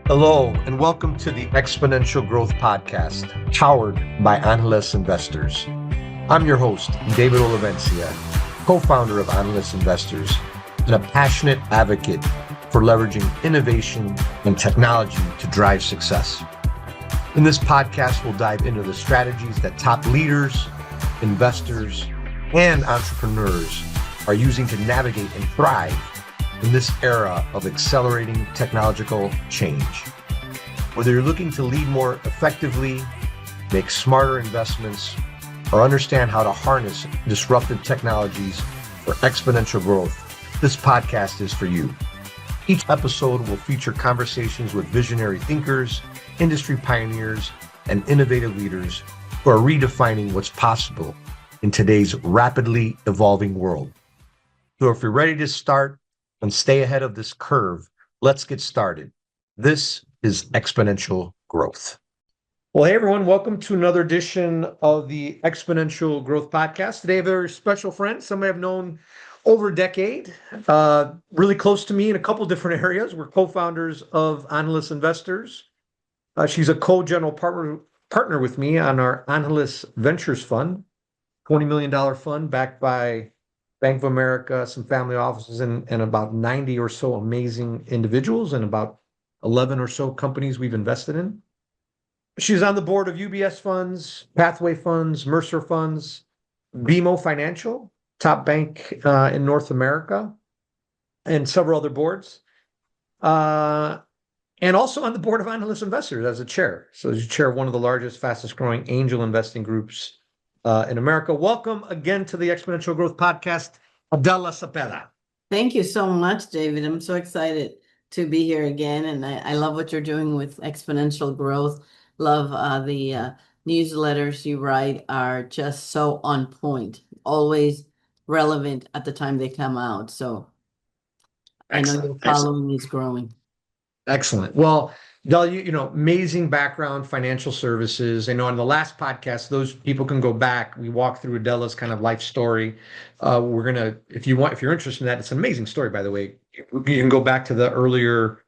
Hello, and welcome to the Exponential Growth Podcast, powered by Analyst Investors. I'm your host, David Olivencia, co-founder of Analyst Investors, and a passionate advocate for leveraging innovation and technology to drive success. In this podcast, we'll dive into the strategies that top leaders, investors, and entrepreneurs are using to navigate and thrive in this era of accelerating technological change. Whether you're looking to lead more effectively, make smarter investments, or understand how to harness disruptive technologies for exponential growth, this podcast is for you. Each episode will feature conversations with visionary thinkers, industry pioneers, and innovative leaders who are redefining what's possible in today's rapidly evolving world. So if you're ready to start and stay ahead of this curve, let's get started. This is Exponential Growth. Well, hey everyone, welcome to another edition of the Exponential Growth Podcast. Today I have a very special friend, somebody I've known over a decade, really close to me in a couple different areas. We're co-founders of Analyst Investors. She's a co-general partner with me on our Analyst Ventures Fund, $20 million fund backed by Bank of America, some family offices, and about 90 or so amazing individuals and about 11 or so companies we've invested in. She's on the board of UBS Funds, Pathway Funds, Mercer Funds, BMO Financial, top bank in North America, and several other boards. And also on the board of Analyst Investors as a chair. So she's chair of one of the largest, fastest growing angel investing groups in America. Welcome again to the Exponential Growth Podcast, Adela Cepeda. Thank you so much, David. I'm so excited to be here again. And I love what you're doing with Exponential Growth. Love the newsletters you write are just so on point, always relevant at the time they come out. So Excellent. I know your following is growing. Excellent. Well, Del, you know, amazing background, financial services. I know on the last podcast, those people can go back. We walk through Adela's kind of life story. We're gonna, if you're interested in that, it's an amazing story, by the way. You can go back to the earlier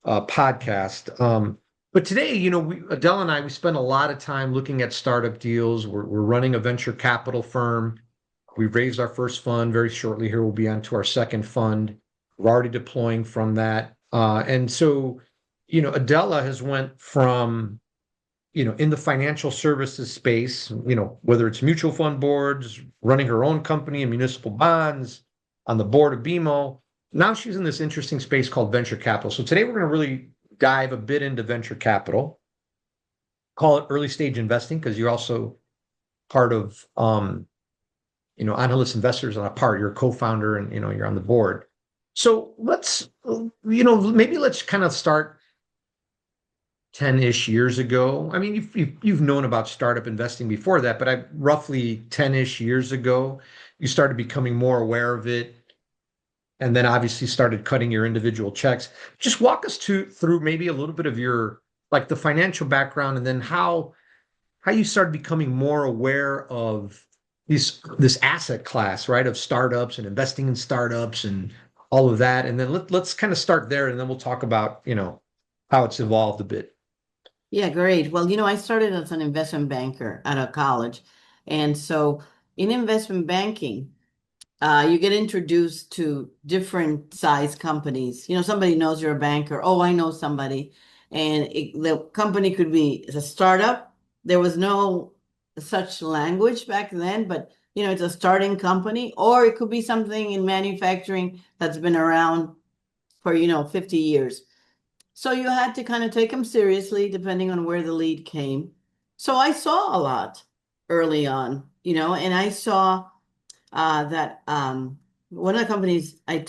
podcast. But today, you know, Adela and I, we spend a lot of time looking at startup deals. We're running a venture capital firm. We've raised our first fund very shortly. Here we'll be on to our second fund. We're already deploying from that. And so, you know, Adela has went from, you know, in the financial services space, you know, whether it's mutual fund boards, running her own company and municipal bonds, on the board of BMO. Now she's in this interesting space called venture capital. So today we're going to really dive a bit into venture capital, call it early stage investing, because you're also part of, you know, Analyst Investors on a part, you're a co-founder and, you know, you're on the board. So let's, you know, maybe let's kind of start 10-ish years ago. I mean, you've known about startup investing before that, but roughly 10-ish years ago, you started becoming more aware of it, and then obviously started cutting your individual checks. Just walk us through maybe a little bit of your, like, the financial background, and then how you started becoming more aware of this asset class, right, of startups and investing in startups and all of that. And then let's kind of start there, and then we'll talk about, you know, how it's evolved a bit. Yeah, great. Well, you know, I started as an investment banker out of college. And so in investment banking, you get introduced to different size companies. You know, somebody knows you're a banker. Oh, I know somebody. And the company could be a startup. There was no such language back then, but, you know, it's a starting company, or it could be something in manufacturing that's been around for, you know, 50 years. So you had to kind of take them seriously, depending on where the lead came. So I saw a lot early on, you know, and I saw that one of the companies I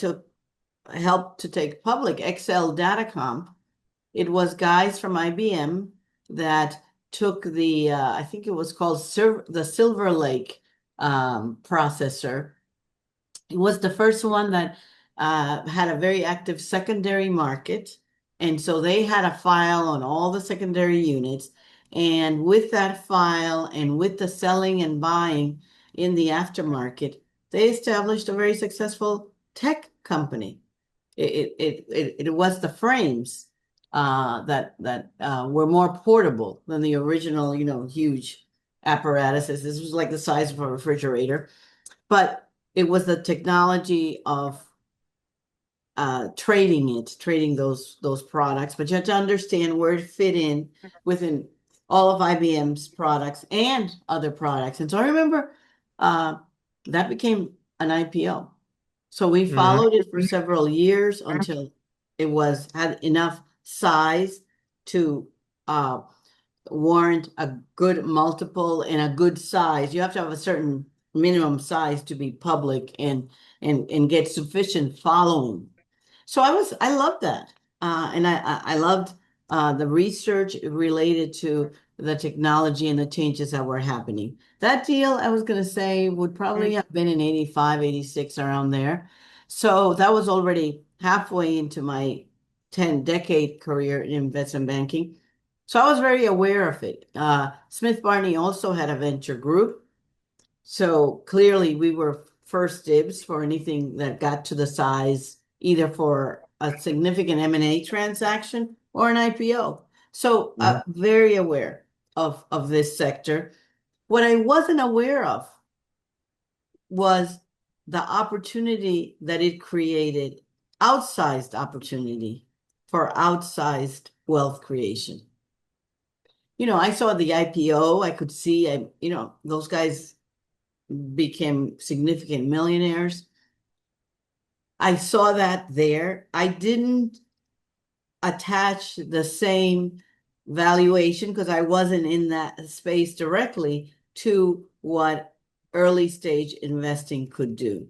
helped to take public, XL Datacom, it was guys from IBM that took the, I think it was called the Silver Lake processor. It was the first one that had a very active secondary market. And so they had a file on all the secondary units. And with that file and with the selling and buying in the aftermarket, they established a very successful tech company. It was the frames that were more portable than the original, huge apparatuses. This was like the size of a refrigerator, but it was the technology of trading those products. But you have to understand where it fit in within all of IBM's products and other products. And so I remember that became an IPO. So we followed it for several years until it had enough size to warrant a good multiple and a good size. You have to have a certain minimum size to be public and get sufficient following. So I loved that. And I loved the research related to the technology and the changes that were happening. That deal, I was going to say, would probably have been in 85, 86, around there. So that was already halfway into my 10-decade career in investment banking. So I was very aware of it. Smith Barney also had a venture group. So clearly we were first dibs for anything that got to the size, either for a significant M&A transaction or an IPO. So very aware of this sector. What I wasn't aware of was the opportunity that it created, outsized opportunity for outsized wealth creation. I saw the IPO, I could see, those guys became significant millionaires. I saw that there. I didn't attach the same valuation because I wasn't in that space directly to what early stage investing could do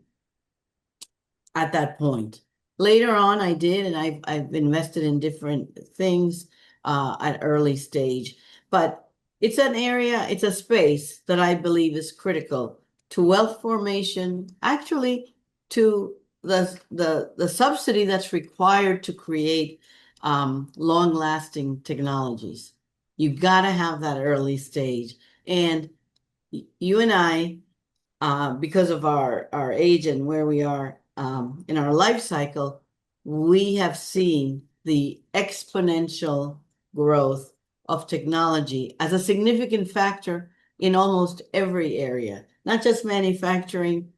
at that point. Later on, I did, and I've invested in different things at early stage. But it's an area, it's a space that I believe is critical to wealth formation, actually to the subsidy that's required to create long-lasting technologies. You got to have that early stage. And you and I, because of our age and where we are in our life cycle, we have seen the exponential growth of technology as a significant factor in almost every area, not just manufacturing,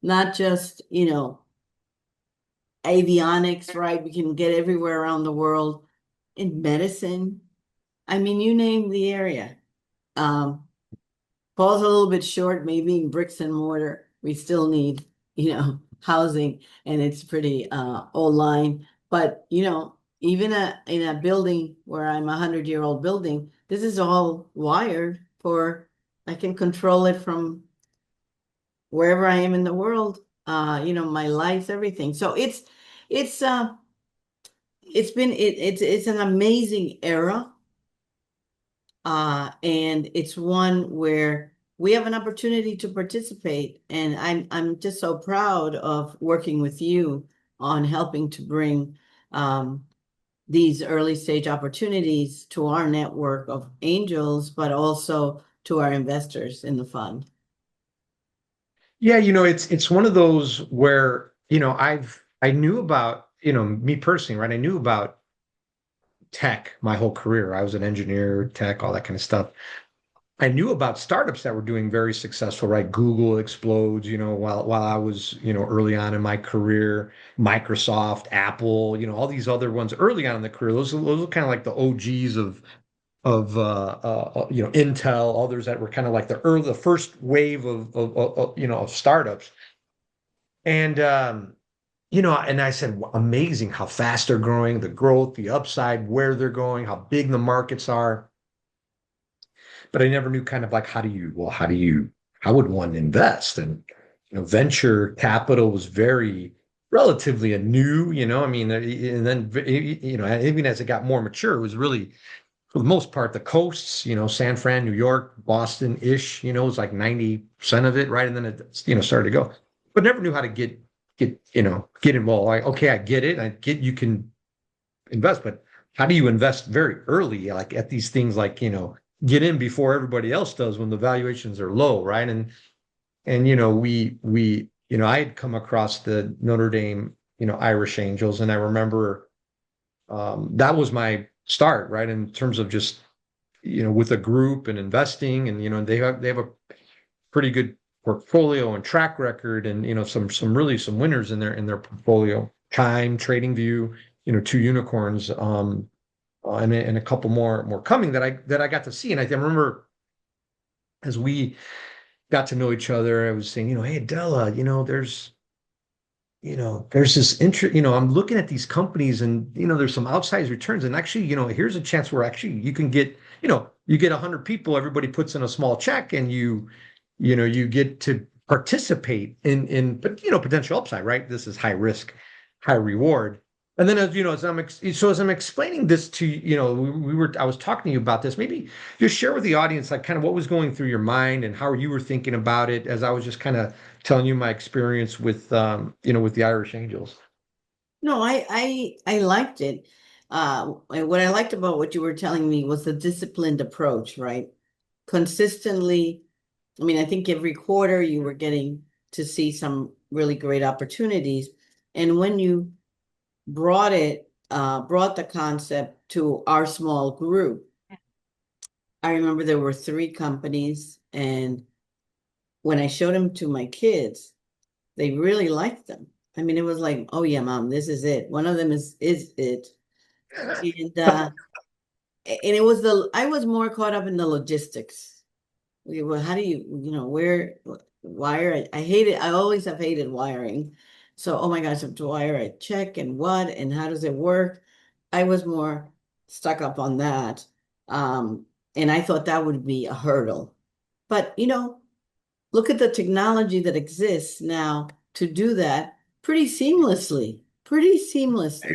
not just, avionics, right? We can get everywhere around the world. In medicine, I mean, you name the area. Falls a little bit short, maybe in bricks and mortar. We still need, housing, and it's pretty old line. But, even in a building where I'm 100-year-old building, this is all wired I can control it from wherever I am in the world. My lights, everything. So it's an amazing era. And it's one where we have an opportunity to participate. And I'm just so proud of working with you on helping to bring these early stage opportunities to our network of angels, but also to our investors in the fund. Yeah, it's one of those where, I knew about, me personally, right? I knew about tech my whole career. I was an engineer, tech, all that kind of stuff. I knew about startups that were doing very successful, right? Google explodes, while I was, early on in my career, Microsoft, Apple, all these other ones early on in the career. Those are kind of like the OGs of Intel, others that were kind of like the first wave of startups. And and I said, amazing how fast they're growing, the growth, the upside, where they're going, how big the markets are. But I never knew kind of like how would one invest? And venture capital was relatively a new, I mean, and then even as it got more mature, it was really, for the most part, the coasts, San Fran, New York, Boston-ish, it was like 90% of it, right? And then it, started to go. But never knew how to get involved. Like, okay, I get it. I get you can invest, but how do you invest very early, like at these things, like, get in before everybody else does when the valuations are low, right? And we I had come across the Notre Dame, Irish Angels, and I remember that was my start, right? In terms of just, with a group and investing, and they have a pretty good portfolio and track record, and some winners in their portfolio. Chime, Trading View, two unicorns, and a couple more coming that I got to see. And I remember as we got to know each other, I was saying, hey Adela, there's this interest, I'm looking at these companies and, there's some outsized returns. And actually, here's a chance where actually you can get, you get 100 people, everybody puts in a small check and you get to participate but, potential upside, right? This is high risk, high reward. And then as I'm explaining this to I was talking to you about this, maybe just share with the audience, like kind of what was going through your mind and how you were thinking about it as I was just kind of telling you my experience with with the Irish Angels. No, I liked it. What I liked about what you were telling me was the disciplined approach, right? Consistently, I mean, I think every quarter you were getting to see some really great opportunities. And when you brought the concept to our small group, I remember there were 3 companies, and when I showed them to my kids, they really liked them. I mean, it was like, oh yeah, mom, this is it. One of them is it. And it was I was more caught up in the logistics. Well, how do where wire? I hate it. I always have hated wiring. So, oh my gosh, I have to wire a check and what and how does it work? I was more stuck up on that. And I thought that would be a hurdle. But look at the technology that exists now to do that pretty seamlessly. Pretty seamlessly.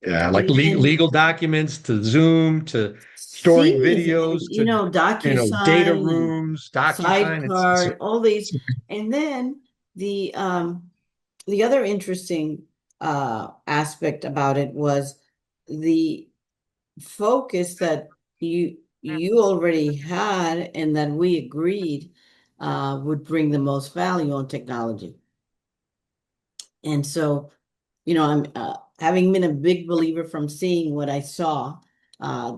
Yeah, like And then legal documents to Zoom to storing seamless, and videos to data DocuSign and rooms, DocuSign. It's Sidecard, all these. And then the other interesting aspect about it was the focus that you already had and that we agreed would bring the most value on technology. And so, I'm having been a big believer from seeing what I saw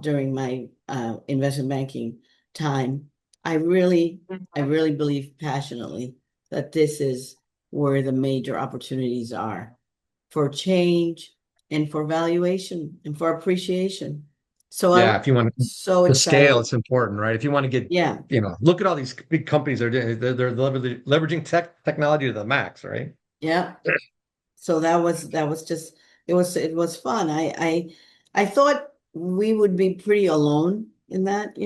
during my investment banking time. I really believe passionately that this is where the major opportunities are for change and for valuation and for appreciation. So I was Yeah, if you want so the scale, excited. it's important, right? If you want to get, Yeah, look at all these big companies they're leveraging technology to the max, right? yeah. So that was just it was fun. I thought we would be pretty alone in that,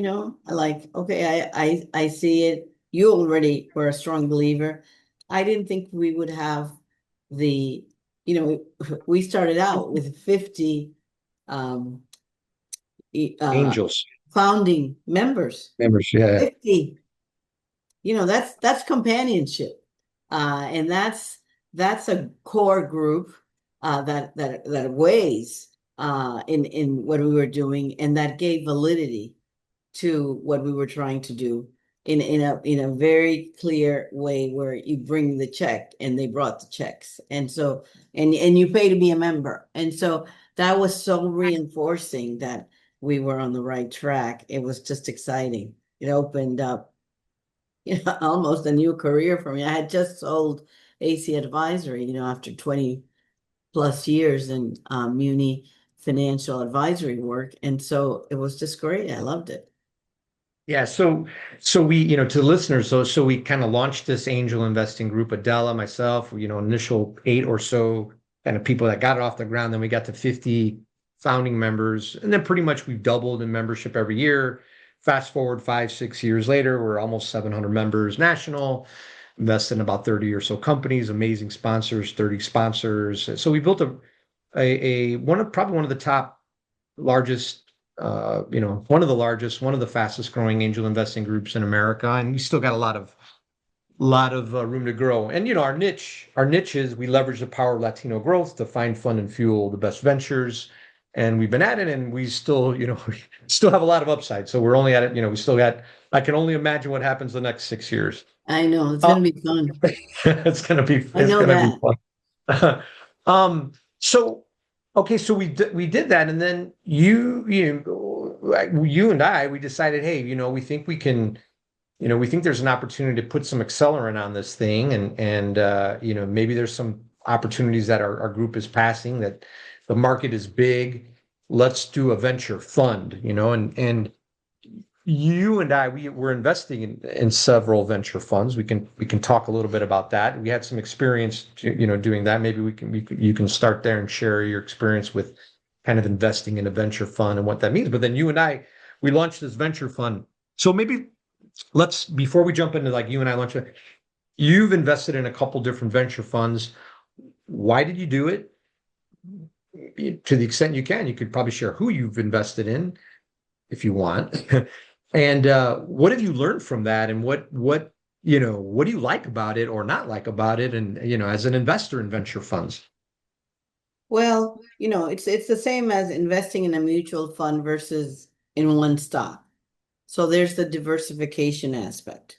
like, okay, I see it. You already were a strong believer. I didn't think we would have the, we started out with 50 um uh Angels, founding members. members, yeah. 50. That's companionship. And that's a core group that weighs in what we were doing, and that gave validity to what we were trying to do in a very clear way, where you bring the check and they brought the checks. And so and you pay to be a member. And so that was so reinforcing that we were on the right track. It was just exciting. It opened up almost a new career for me. I had just sold AC Advisory, after 20 plus years in muni financial advisory work. And so it was just great. I loved it. Yeah, so we, to listeners, so we kind of launched this angel investing group, Adela, myself, initial 8 or so kind of people that got it off the ground. Then we got to 50 founding members, and then pretty much we've doubled in membership every year. Fast forward 5, 6 years later, we're almost 700 members national, invest in about 30 or so companies, amazing sponsors, 30 sponsors. So we built probably one of the top largest, one of the largest, one of the fastest growing angel investing groups in America, and we still got a lot of room to grow. And our niche is we leverage the power of Latino growth to find, fund, and fuel the best ventures, and we've been at it, and we still, we still have a lot of upside. So we're only at it, we still got. I can only imagine what happens the next 6 years. I know it's Oh, going to be fun. it's gonna be I know that. fun. So okay, so we did that, and then you and I, we decided, hey, we think there's an opportunity to put some accelerant on this thing, and maybe there's some opportunities that our group is passing, that the market is big. Let's do a venture fund, and you and I, we're investing in several venture funds. We can talk a little bit about that. We had some experience, doing that. Maybe you can start there and share your experience with kind of investing in a venture fund and what that means. But then you and I, we launched this venture fund. So maybe before we jump into like you and I launch it, you've invested in a couple different venture funds. Why did you do it? To the extent you could probably share who you've invested in if you want. And what have you learned from that? And what do you like about it or not like about it? And, as an investor in venture funds. Well, it's the same as investing in a mutual fund versus in one stock. So there's the diversification aspect.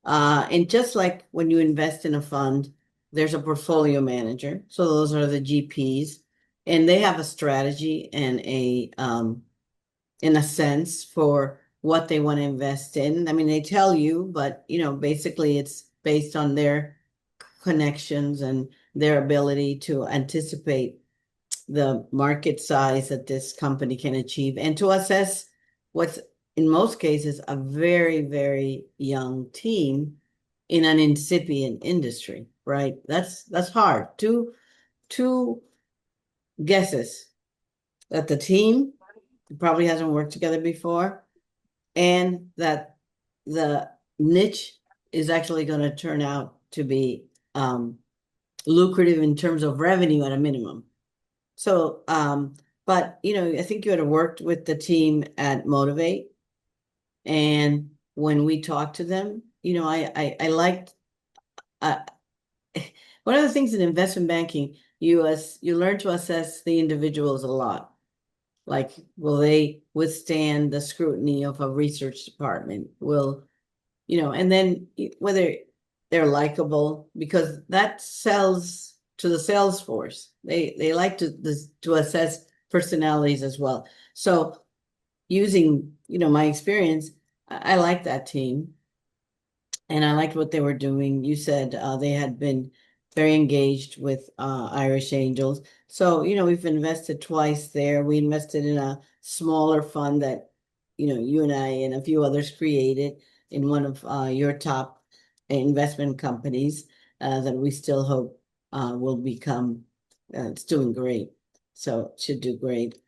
And just like when you invest in a fund, there's a portfolio manager. So those are the GPs, and they have a strategy and in a sense, for what they want to invest in. I mean, they tell you, but basically it's based on their connections and their ability to anticipate the market size that this company can achieve, and to assess what's in most cases a very, very young team in an incipient industry, right? That's hard. Two guesses that the team probably hasn't worked together before, and that the niche is actually going to turn out to be lucrative in terms of revenue at a minimum. So, but I think you had worked with the team at Motivate, and when we talked to them, I liked one of the things in investment banking, you learn to assess the individuals a lot. Like, will they withstand the scrutiny of a research department? And then whether they're likable, because that sells to the sales force. They like to assess personalities as well. So using, my experience, I like that team, and I liked what they were doing. You said they had been very engaged with Irish Angels. So, we've invested twice there. We invested in a smaller fund that, you and I and a few others created in one of your top investment companies that we still hope will become, it's doing great. So it should do great.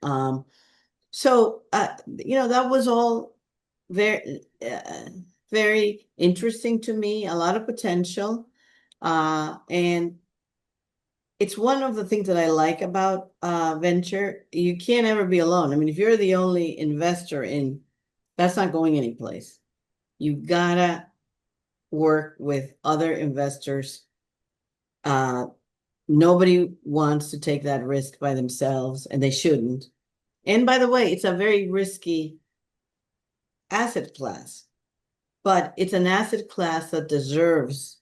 So, that was all very, very interesting to me, a lot of potential. And it's one of the things that I like about venture. You can't ever be alone. I mean, if you're the only investor that's not going anyplace. You gotta work with other investors. Nobody wants to take that risk by themselves, and they shouldn't. And by the way, it's a very risky asset class, but it's an asset class that deserves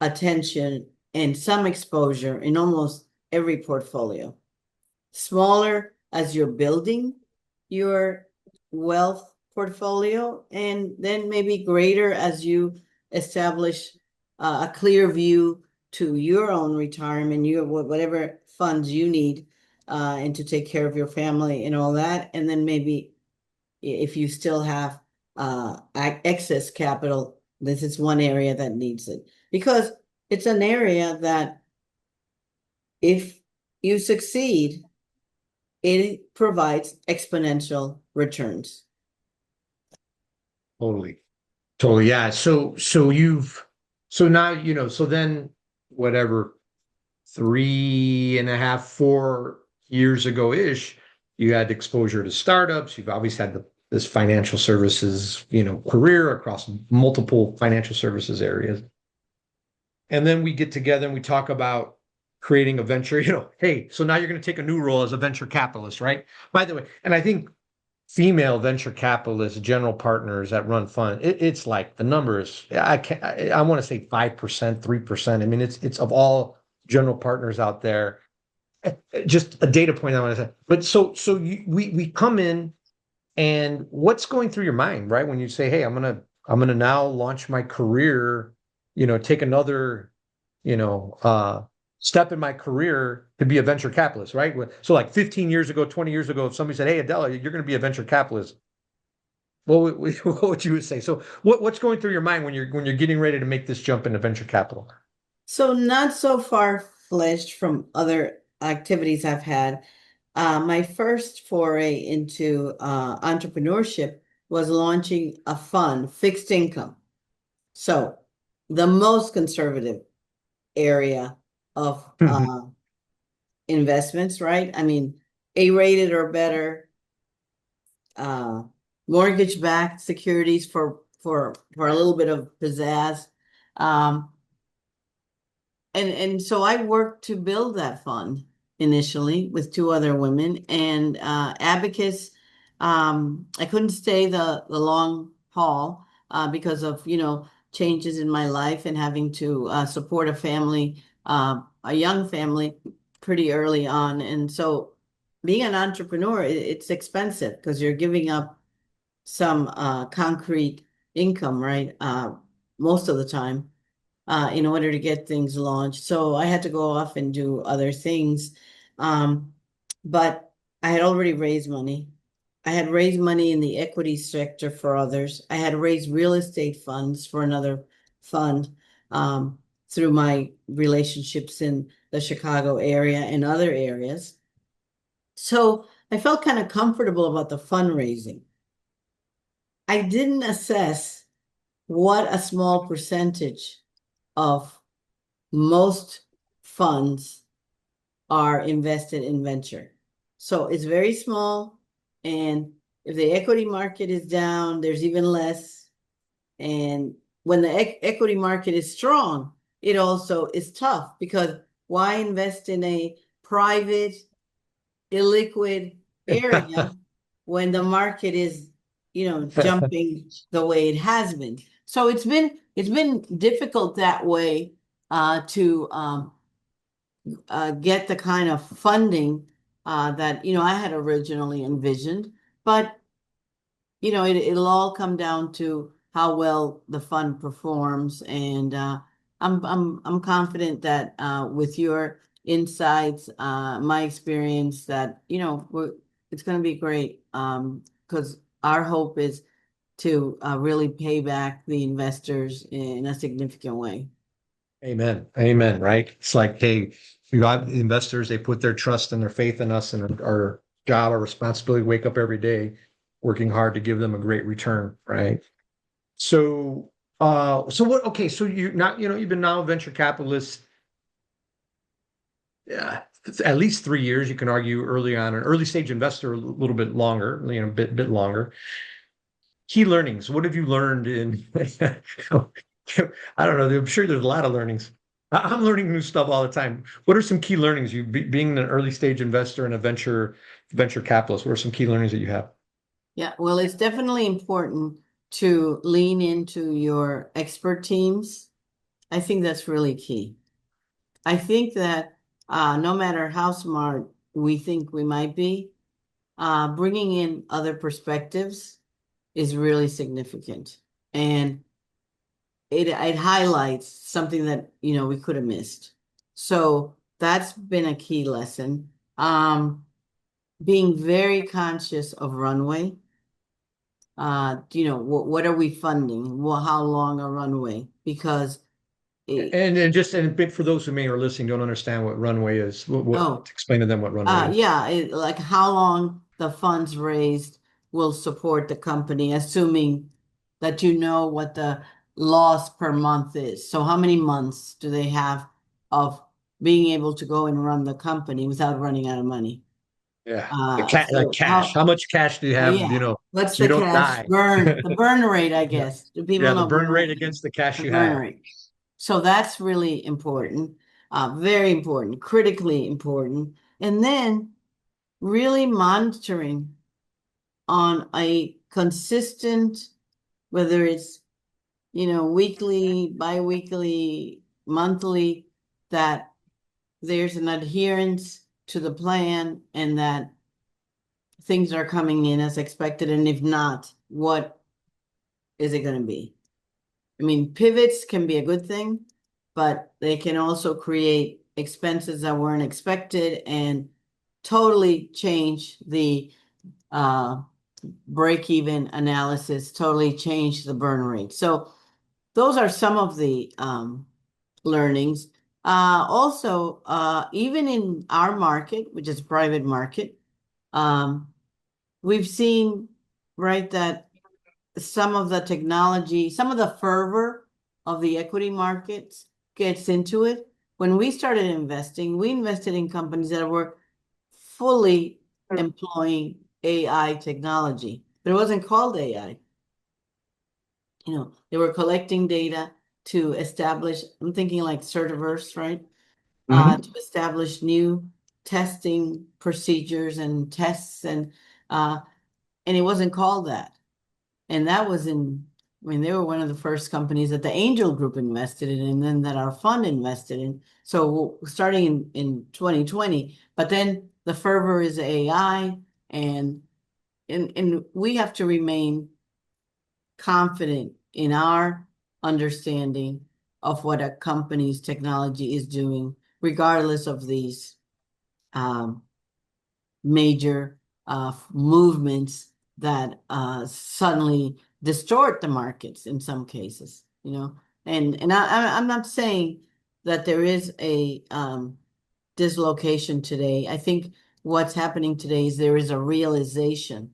attention and some exposure in almost every portfolio. Smaller as you're building your wealth portfolio, and then maybe greater as you establish a clear view to your own retirement, whatever funds you need, and to take care of your family and all that. And then maybe if you still have excess capital, this is one area that needs it, because it's an area that if you succeed, it provides exponential returns. Totally. Yeah. So now, so then whatever, 3.5, 4 years ago-ish, you had exposure to startups. You've always had this financial services, career across multiple financial services areas. And then we get together and we talk about, creating a venture, hey, so now you're going to take a new role as a venture capitalist, right? By the way, and I think female venture capitalists, general partners that run fund, it's like the numbers. I want to say 5%, 3%. I mean, it's of all general partners out there. Just a data point I want to say. But we come in, and what's going through your mind, right? When you say, hey, I'm gonna now launch my career, take another, you know, uh, step in my career to be a venture capitalist, right? So like 15 years ago, 20 years ago, if somebody said, hey, Adela, you're going to be a venture capitalist, what would you say? So what's going through your mind when you're getting ready to make this jump into venture capital? So not so far-fetched from other activities I've had. My first foray into entrepreneurship was launching a fund, fixed income. So the most conservative area of investments, right? I mean, A-rated or better, uh, mortgage-backed securities for a little bit of pizzazz. Um, and so I worked to build that fund initially with two other women and Abacus. I couldn't stay the long haul because of changes in my life and having to support a family, a young family, pretty early on. And so being an entrepreneur, it's expensive because you're giving up some concrete income, right? Most of the time in order to get things launched. So I had to go off and do other things. Um, but I had already raised money. I had raised money in the equity sector for others. I had raised real estate funds for another fund through my relationships in the Chicago area and other areas. So I felt kind of comfortable about the fundraising. I didn't assess what a small percentage of most funds are invested in venture. So it's very small. And if the equity market is down, there's even less. And when the equity market is strong, it also is tough because why invest in a private, illiquid area when the market is, jumping the way it has been? So it's been difficult that way to get the kind of funding that I had originally envisioned. But it'll all come down to how well the fund performs, and I'm confident that with your insights, my experience, that it's going to be great. Because our hope is to really pay back the investors in a significant way. Amen. Amen. Right. It's like, hey, you got investors, they put their trust and their faith in us, and our job, our responsibility, wake up every day working hard to give them a great return. Right. So what, okay. So you've been now a venture capitalist, yeah, at least 3 years. You can argue early on, an early stage investor, a little bit longer, bit longer. Key learnings. What have you learned in, I don't know. I'm sure there's a lot of learnings. I'm learning new stuff all the time. What are some key learnings being an early stage investor and a venture capitalist? What are some key learnings that you have? Yeah, well, it's definitely important to lean into your expert teams. I think that's really key. I think that no matter how smart we think we might be, bringing in other perspectives is really significant. And it highlights something that, we could have missed. So that's been a key lesson. Being very conscious of runway. What are we funding? Well, how long a runway? Because And big for those who may are listening don't understand what runway is. Explain to them what runway is. yeah, like how long the funds raised will support the company, assuming that you know what the loss per month is. So how many months do they have of being able to go and run the company without running out of money? Yeah. Like So cash. How much cash do you have? yeah, what's So you the don't cash die. burn, the burn rate, I guess. Do people Yeah, the know burn burn rate rate? against the cash The you burn have. rate. So that's really important. Very important, critically important. And then really monitoring on a consistent, whether it's, weekly, bi-weekly, monthly, that there's an adherence to the plan and that things are coming in as expected. And if not, what is it going to be? I mean, pivots can be a good thing, but they can also create expenses that weren't expected and totally change the break-even analysis, totally change the burn rate. So those are some of the learnings. Also, even in our market, which is private market, we've seen, right, that some of the technology, some of the fervor of the equity markets gets into it. When we started investing, we invested in companies that were fully employing AI technology, but it wasn't called AI. They were collecting data to establish, I'm thinking like Certiverse, right? To establish new testing procedures and tests and it wasn't called that. And that was they were one of the first companies that the Angel Group invested in and then that our fund invested in. So starting in 2020, but then the fervor is AI and we have to remain confident in our understanding of what a company's technology is doing, regardless of these major movements that suddenly distort the markets in some cases, and I'm not saying that there is a dislocation today. I think what's happening today is there is a realization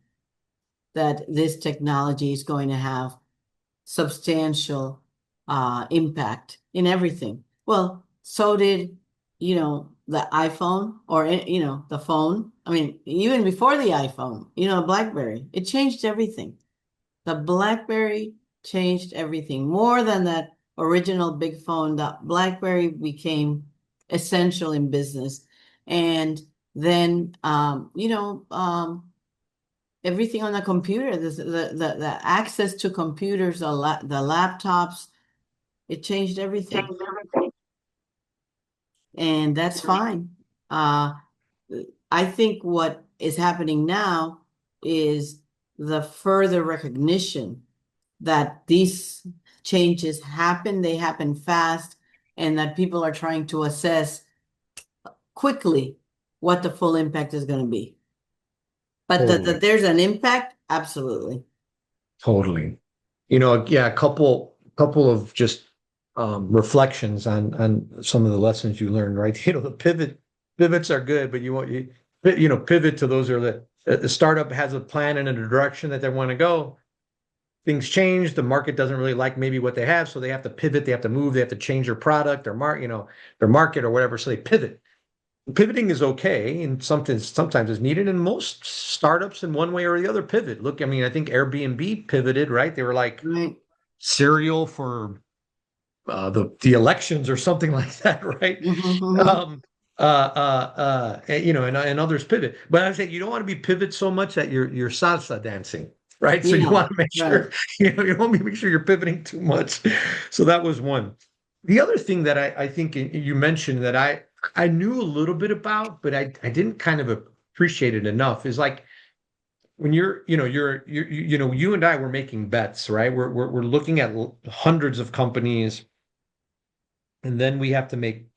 that this technology is going to have substantial impact in everything. Well, so did, the iPhone or, the phone. I mean, even before the iPhone, BlackBerry, it changed everything. The BlackBerry changed everything. More than that original big phone, the BlackBerry became essential in business. And then, everything on the computer, the access to computers, the laptops, it changed everything. And that's fine. I think what is happening now is the further recognition that these changes happen, they happen fast, and that people are trying to assess quickly what the full impact is going to be. But that there's an impact, absolutely. Totally. A couple of just reflections on some of the lessons you learned, right? The pivots are good, but pivot to those are the startup has a plan and a direction that they want to go. Things change. The market doesn't really like maybe what they have, so they have to pivot. They have to move. They have to change their product, their market or whatever. So they pivot. Pivoting is okay, and sometimes is needed. And most startups, in one way or the other, pivot. Look, I mean, I think Airbnb pivoted, right? They were like cereal for the elections or something like that, right? And others pivot. But I say you don't want to be pivot so much that you're salsa dancing, right? So you want to make sure, you want to make sure you're pivoting too much. So that was one. The other thing that I think you mentioned that I knew a little bit about, but I didn't kind of appreciate it enough is like when you and I were making bets, right? We're looking at hundreds of companies, and then we have to make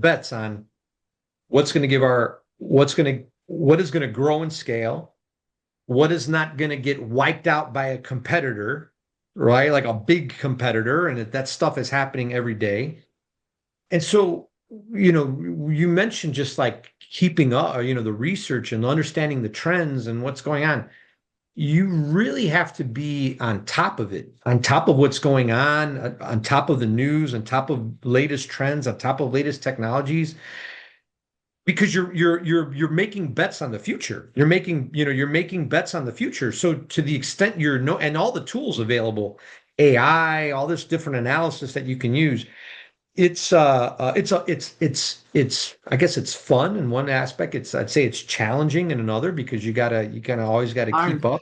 bets on what is going to grow and scale, what is not going to get wiped out by a competitor, right? Like a big competitor, and that stuff is happening every day. And so, you mentioned just like keeping up, the research and understanding the trends and what's going on. You really have to be on top of it, on top of what's going on top of the news, on top of latest trends, on top of latest technologies, because you're making bets on the future. You're making bets on the future. So to the extent and all the tools available, AI, all this different analysis that you can use, I guess it's fun in one aspect. I'd say it's challenging in another because you kind of always got to keep Hard.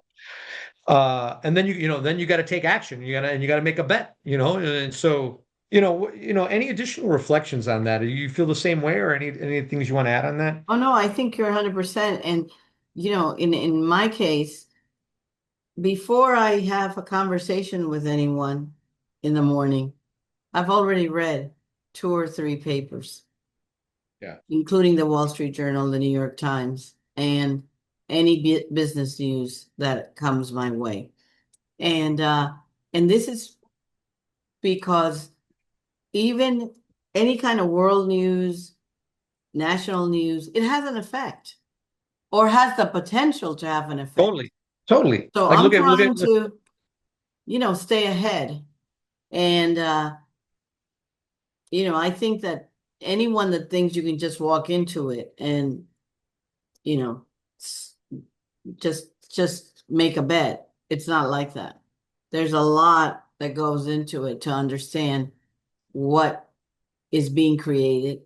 up. And then then you got to take action. You got to make a bet, and so, any additional reflections on that? Do you feel the same way, or any things you want to add on that? Oh no, I think you're 100%. And in my case, before I have a conversation with anyone in the morning, I've already read two or three papers, Yeah. including the Wall Street Journal, the New York Times, and any business news that comes my way. And this is because even any kind of world news, national news, it has an effect or has the potential to have an effect. Totally. Totally. So Like I'm look at trying to, stay ahead. And I think that anyone that thinks you can just walk into it and, you know, s- just make a bet, it's not like that. There's a lot that goes into it to understand what is being created,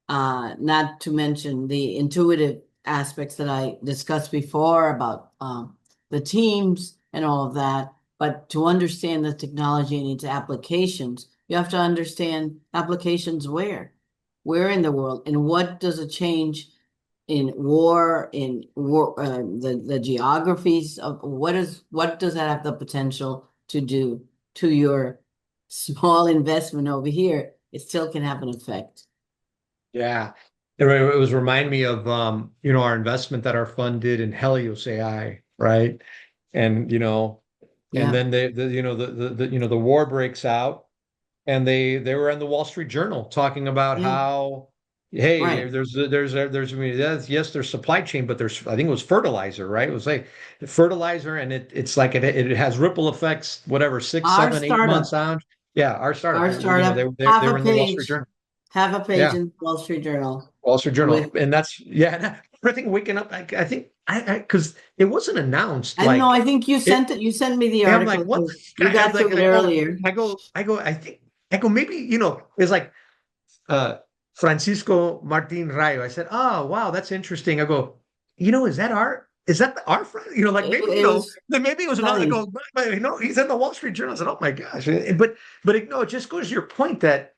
not to mention the intuitive aspects that I discussed before about the teams and all of that. But to understand the technology and its applications, you have to understand applications where in the world, and what does a change in war, the geographies of what does that have the potential to do to your small investment over here? It still can have an effect. Yeah. It was remind me of our investment that our fund did in Helios AI, right? And and Yeah. then the war breaks out, and they were in the Wall Street Journal talking about Yeah. how, hey, Right. I mean, yes, there's supply chain, but there's, I think it was fertilizer, right? It was like fertilizer, and it's like it has ripple effects, whatever, six, Our 7, 8 months startup, on. Yeah, our startup, our startup, they were in the Wall Street Journal. half a page Yeah. in Wall Street Journal Wall Street Journal, with, and that's, yeah. And I think waking up, I think because it wasn't announced I don't know, like I think you it. sent it, you sent me the And I'm like, article what? because you I'm got to like, it earlier. I go, maybe it's like Francisco Martin Rayo. I said, oh wow, that's interesting. I go, is that our friend? Like maybe It was then maybe it was another. I funny. go, but, he's in the Wall Street Journal. I said, oh my gosh, but it just goes to your point that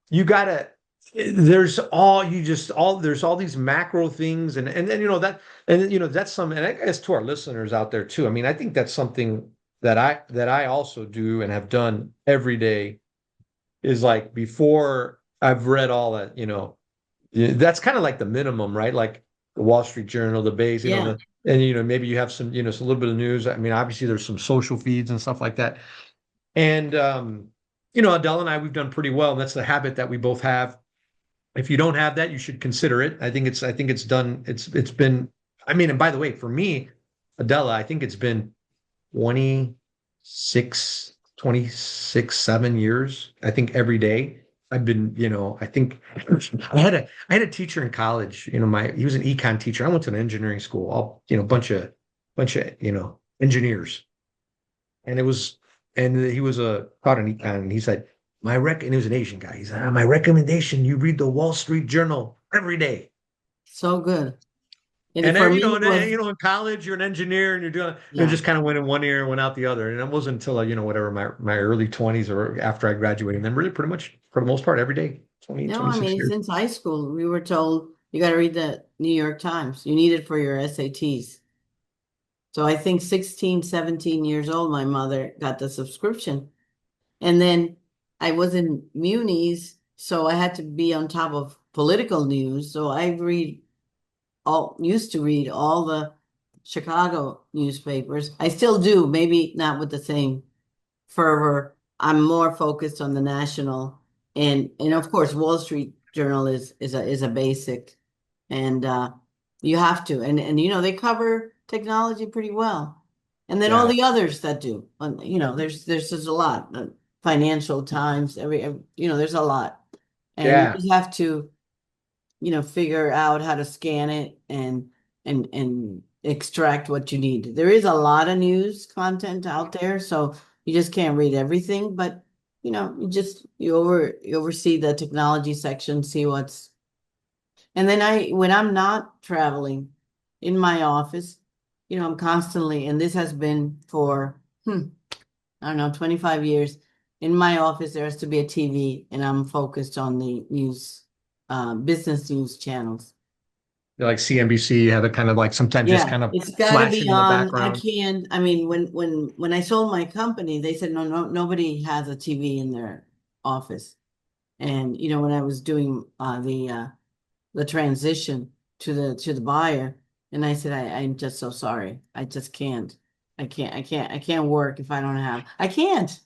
you gotta there's all these macro things, and then that's some, and I guess to our listeners out there too. I mean, I think that's something that I also do and have done every day, is like before I've read all that, that's kind of like the minimum, right? Like the Wall Street Journal, the base, Yeah. and maybe you have some, some little bit of news. I mean, obviously there's some social feeds and stuff like that. And Adele and I, we've done pretty well, and that's the habit that we both have. If you don't have that, you should consider it. I think it's done. It's been. I mean, and by the way, for me, Adela, I think it's been 26, 7 years. I think every day I've been. I think I had a teacher in college. He was an econ teacher. I went to an engineering school. All bunch of engineers, and it was, and he was taught an econ, and he said, and he was an Asian guy. He said, my recommendation, you read the Wall Street Journal every day. So good. And And for then, me, it was, in college, you're an engineer, and you're doing, yeah. just kind of went in one ear and went out the other. And it wasn't until, whatever, my early 20s or after I graduated. And then really pretty much for the most part every day, 20, No, I 26 mean, years. since high school, we were told you got to read the New York Times. You need it for your SATs. So I think 16, 17 years old, my mother got the subscription. And then I was in munis, so I had to be on top of political news. So I used to read all the Chicago newspapers. I still do, maybe not with the same fervor. I'm more focused on the national, and of course Wall Street Journal is a basic, and you have to, and they cover technology pretty well, and then all Yeah. the others that do. There's just a lot. Financial Times, there's a lot, and you Yeah. just have to figure out how to scan it and extract what you need. There is a lot of news content out there, so you just can't read everything, but you oversee the technology section, see what's, and then when I'm not traveling in my office, I'm constantly, and this has been for, I don't know, 25 years. In my office, there has to be a TV, and I'm focused on the news, business news channels. Like CNBC, you have it kind of like sometimes just Yeah, kind of it's got to be flashing in the on. I background. can't. I mean, when I sold my company, they said no, nobody has a TV in their office. And when I was doing the transition to the buyer, and I said, I'm just so sorry. I just can't. I can't work if I don't have. I can't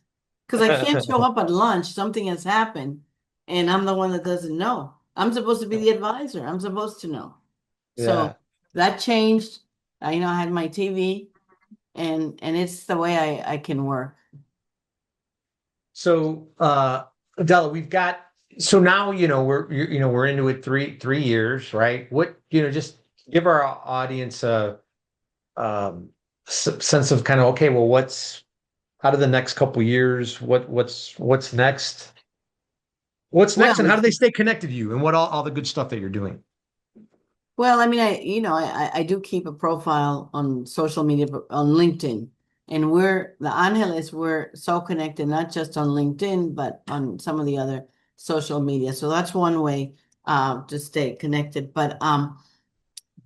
because I can't show up at lunch. Something has happened, and I'm the one that doesn't know. I'm supposed to be the advisor. I'm supposed to know. Yeah. So that changed. I had my TV, and it's the way I can work. So, Adela, so now, we're into it three years, right? Just give our audience a sense of kind of, okay, well, out of the next couple years, what's next? What's Well, next, and how do they stay connected to you, and what all the good stuff that you're doing? Well, I mean, I do keep a profile on social media, on LinkedIn, and the Angeles, we're so connected, not just on LinkedIn, but on some of the other social media. So that's one way to stay connected. But I'm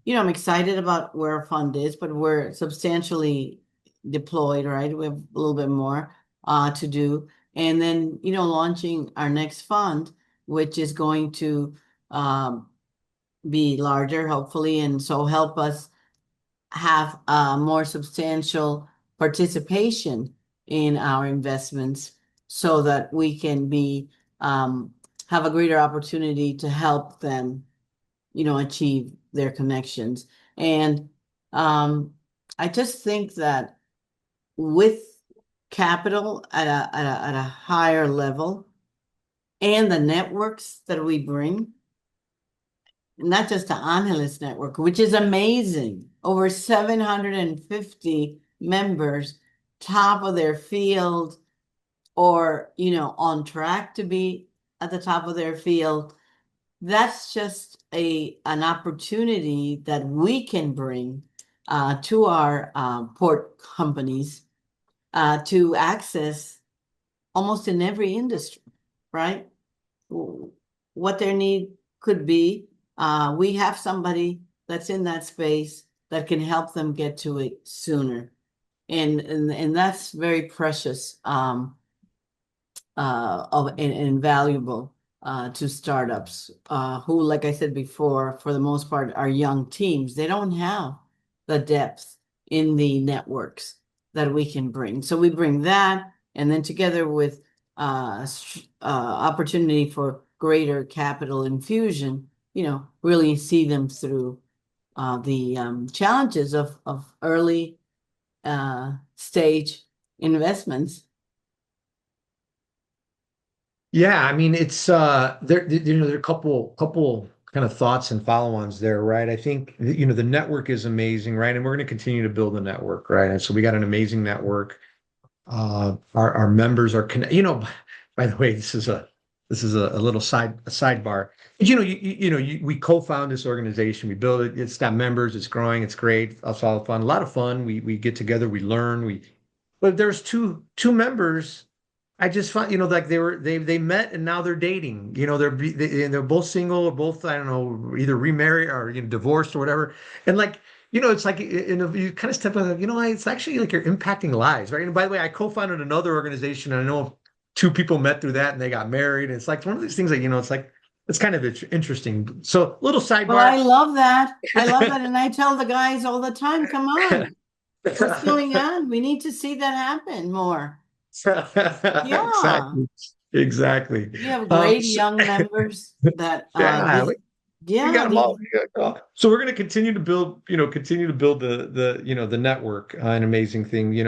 excited about where our fund is, but we're substantially deployed, right? We have a little bit more to do, and then launching our next fund, which is going to um, be larger, hopefully, and so help us have more substantial participation in our investments so that we can have a greater opportunity to help them, achieve their connections. And I just think that with capital at a higher level and the networks that we bring, not just the Angeles network, which is amazing. Over 750 members, top of their field, or on track to be at the top of their field. That's just an opportunity that we can bring to our port companies to access almost in every industry, right? What their need could be. We have somebody that's in that space that can help them get to it sooner. And that's very precious and valuable to startups who, like I said before, for the most part, are young teams. They don't have the depth in the networks that we can bring. So we bring that, and then together with opportunity for greater capital infusion, really see them through the challenges of early stage investments. Yeah, I mean, it's there are a couple kind of thoughts and follow-ons there, right? I think the network is amazing, right? And we're going to continue to build the network, right? And so we got an amazing network. Our members are connected. By the way, this is a little sidebar. But, we co-found this organization. We build it. It's got members. It's growing. It's great. It's all fun. A lot of fun. We get together. We learn. But there's two members. I just find, like they met and now they're dating. They're both single or both, I don't know, either remarried or divorced or whatever. And like, it's like you kind of step on like, it's actually like you're impacting lives, right? And by the way, I co-founded another organization, and I know two people met through that and they got married. And it's like one of these things that, it's like it's kind of interesting. So little Well, I sidebar. love that. I love that. And I tell the guys all the time, come on, what's going on? We need to see that happen more. Yeah. Exactly. Exactly. We have great So, young members that yeah, we yeah, got them all. So we're going to continue to build, the network. An amazing thing,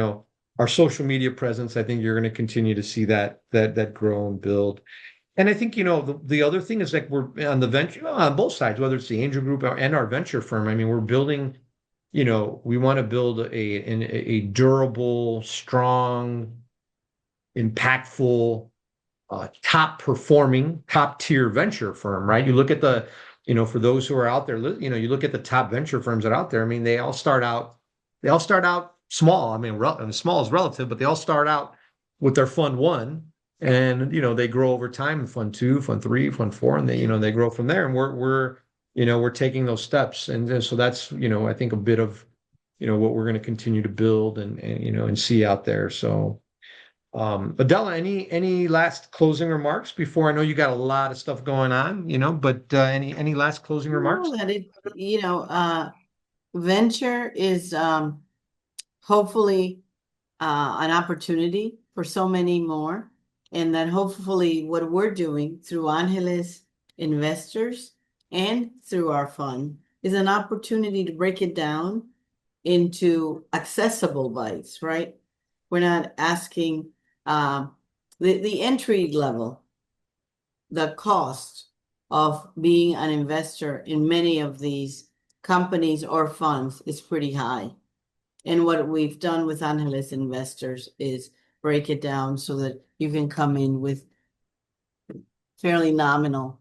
our social media presence. I think you're going to continue to see that grow and build. And I think, the other thing is like we're on the venture on both sides, whether it's the angel group and our venture firm. I mean, we're building, we want to build a durable, strong, impactful top performing, top tier venture firm, right? You look at the, for those who are out there, you look at the top venture firms that are out there. I mean, they all start out small. I mean, small is relative, but they all start out with their fund one, and they grow over time in fund two, fund three, fund four, and they grow from there. And we're taking those steps, and so that's I think a bit of what we're going to continue to build and see out there. So. Adela, any last closing remarks before I know you got a lot of stuff going on, but any last closing remarks? No, that venture is hopefully an opportunity for so many more, and that hopefully what we're doing through Angeles investors and through our fund is an opportunity to break it down into accessible bites, right? We're not asking the entry level, the cost of being an investor in many of these companies or funds is pretty high. And what we've done with Angeles investors is break it down so that you can come in with fairly nominal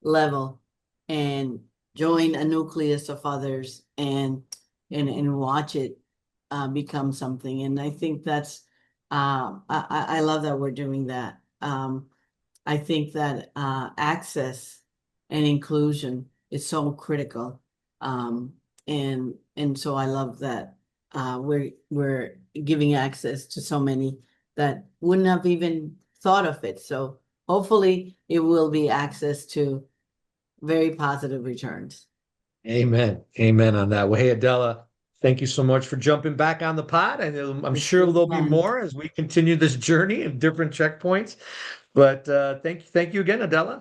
level and join a nucleus of others and watch it become something. And I think that's I love that we're doing that. I think that access and inclusion is so critical. And so I love that we're giving access to so many that wouldn't have even thought of it. So hopefully it will be access to very positive returns. Amen. Amen on that. Well, hey, Adela, thank you so much for jumping back on the pod. I'm sure there'll be more as we continue this journey of different checkpoints. But thank you again, Adela.